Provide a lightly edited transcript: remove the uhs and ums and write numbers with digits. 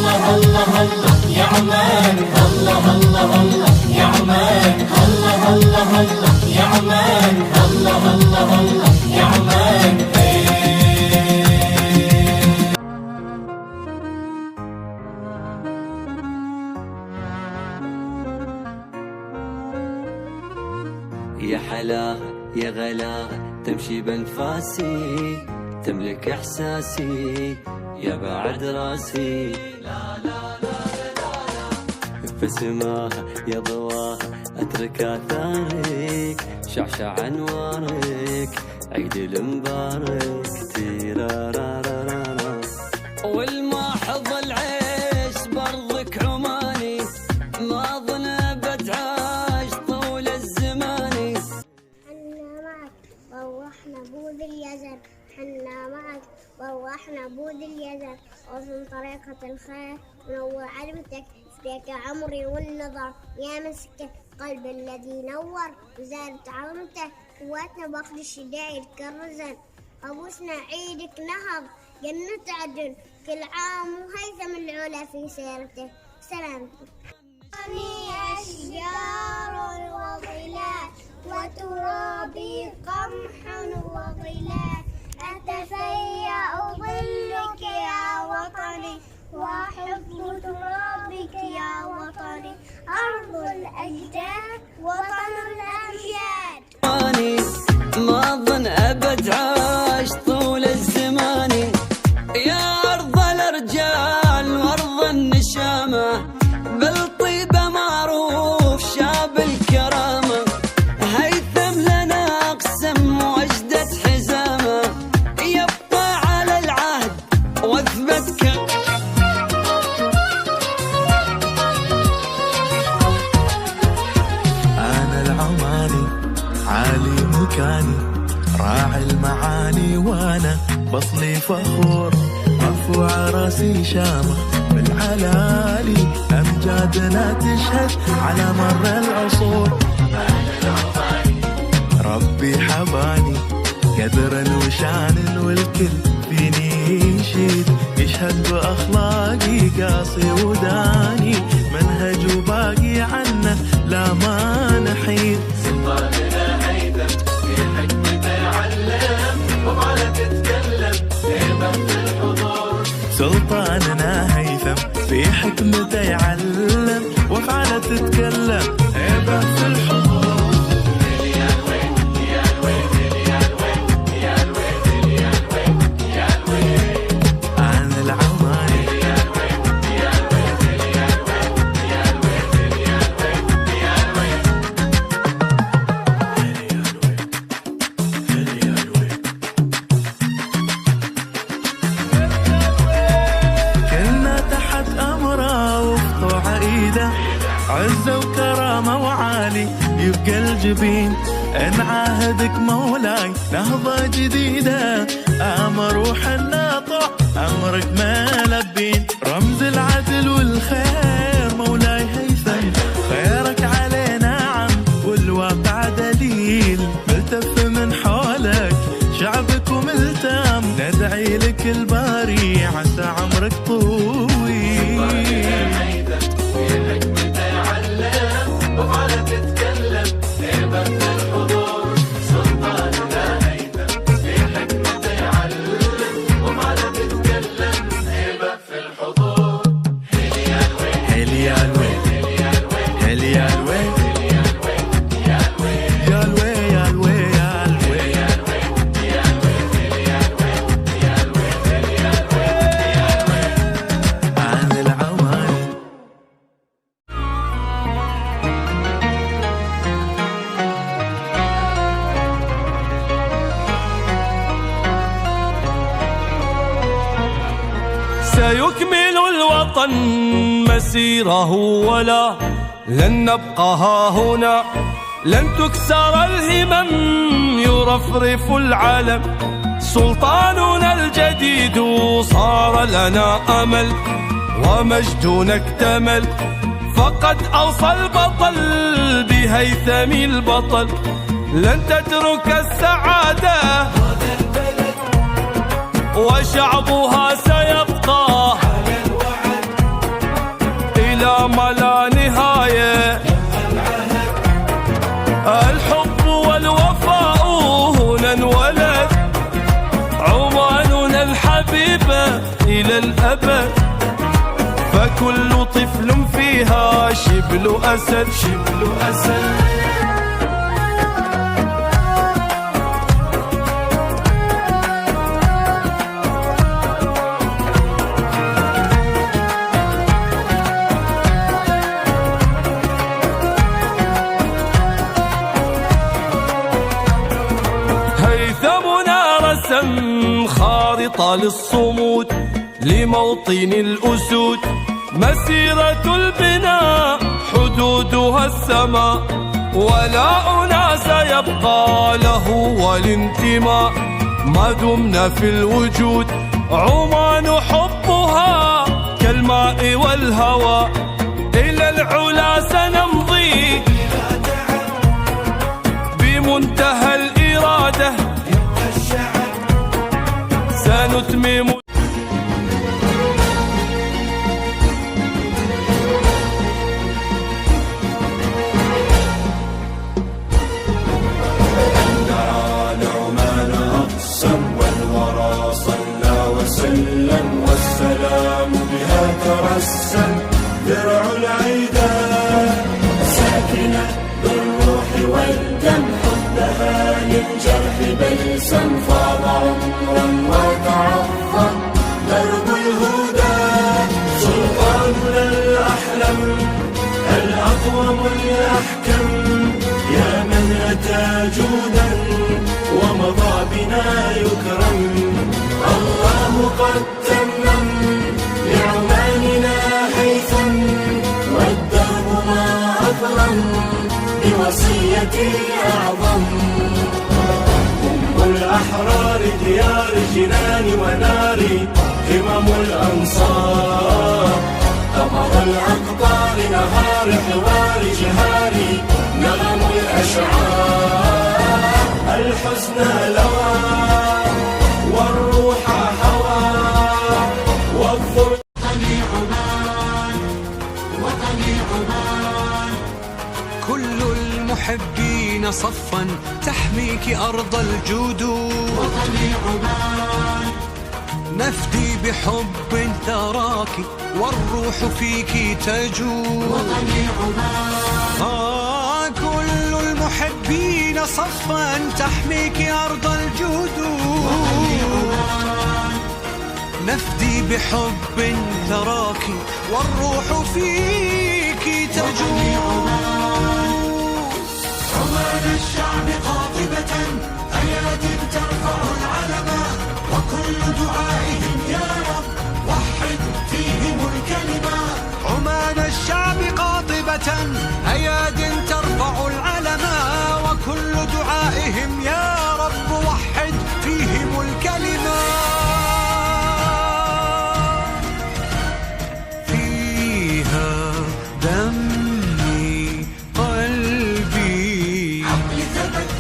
الله الله الله يا عمان، الله الله الله يا عمان، الله الله الله يا عمان، الله الله الله يا عمان. يا حلاها يا غلاها تمشي بانفاسي، تملك احساسي يا بعد راسي. لا لا لا لا لا بسماها يا ضواها اترك اثارك، شعشع انوارك عيد المبارك. تيرارارارا والماحظ العيش برضك عماني، ما ظنبت عاش طول الزمان. حنا معك روحنا بود اليزن، حنا معك روحنا بود اليزن، وفي طريقة الخير ونور علمتك، فيك عمري والنظر يا مسكة قلب الذي نور، وزادت عظمته قوتنا باخذ الشدايد كالرزن. أبوسنا عيدك نهض جنة عدن، كل عام وهيثم العلا في سيرته. سلامتك. أشجار وظلال وترابي قمح وظلال، أتفيأ ظلك يا وطني وأحب ترابك يا وطني، أرض الأجداد وطن الأمجاد. ما ظن أبد عاش طول الزمان، يا أرض الرجال وأرض النشامة، بالطيبة معروف شاب الكرامة، هيثم لنا أقسم وأجدد حزامة، يبقى على العهد واثبت أنا العماني عالي مكاني، راعي المعاني وأنا بصلي فخور، مرفوع راسي شامة بالعلالي، أمجادنا تشهد على مر العصور. ربي حباني قدر وشان والكل فيني يشيد، يشهد بأخلاقي قاصي وداني، منهج وباقي عنه لا ما نحيد. سلطاننا هيثم في حكمته يعلم، وبعلا تتكلم هيبة في الحضور. سلطاننا هيثم في حكمته يعلم، وفعلا تتكلم هيبة في الحضور. عزة وكرامة وعالي يبقى الجبين، نعاهدك مولاي نهضة جديدة، آمر وحنا طوع أمرك ما لبين، رمز العدل والخير مولاي هيثم، خيرك علينا عم والواقع دليل، ملتف من حولك شعبك وملتم، ندعي لك الباري عسى عمرك طويل. وفعلا تتكلم هيبة في الحضور، سلطاننا هيثم في حكمته يعلم، وفعلا تتكلم هيبة في الحضور. هلي يا الويل هلي يا الويل هلي يا الويل يا الويل يا الويل يا الويل يا الويل يا الويل يا الويل يا الويل يا الويل. عن العوالي سيكمل الوطن مسيره ولا لن نبقى ها هنا، لن تكسر الهمم يرفرف العلم، سلطاننا الجديد صار لنا أمل، ومجدنا اكتمل، فقد أوصى البطل بهيثم البطل، لن تترك السعادة وشعبها سيبقى إلى الأبد، فكل طفل فيها شبل أسد، شبل أسد. هيثمنا رسم خارطة للصمود لموطن الأسود، مسيرة البناء حدودها السماء، ولا أناس يبقى له والانتماء ما دمنا في الوجود. عمان حبها كالماء والهوى، إلى العلا سنمضي بمنتهى الإرادة، سنتمم وسلم، والسلام بها ترسم درع العيدا، ساكنة بالروح والدم، حبها للجرح بلسم، فاض عمرا وتعظم درب الهدى، سلطاننا الأحلم الأقوم الأحكم، يا من أتى جودا ومضى بنا يكرم. الله قد تمم لعماننا هيثم، والدرب ما أكرم بوصية الأعظم. أم الأحرار ديار جنان ونار، همم الأنصار قمر الأقطار، نهار حوار جهاري نغم الأشعار، الحزن لوى والروح هوى والظلم. وطني عمان، وطني عمان، كل المحبين صفا تحميك أرض الجود، وطني عمان، نفدي بحب ثراك والروح فيك تجود. وطني عمان، كل المحبين صفا تحميك أرض الجود، نفدي بحب ثراك والروح فيك تجود. عمان الشعب قاطبة أياد ترفع العلم، وكل دعائهم يا رب وحد فيهم الكلمة. عمان الشعب قاطبة أياد ترفع العلم، وكل دعائهم يا رب وحد فيهم الكلمة. فيها دمي قلبي عقلي ثبت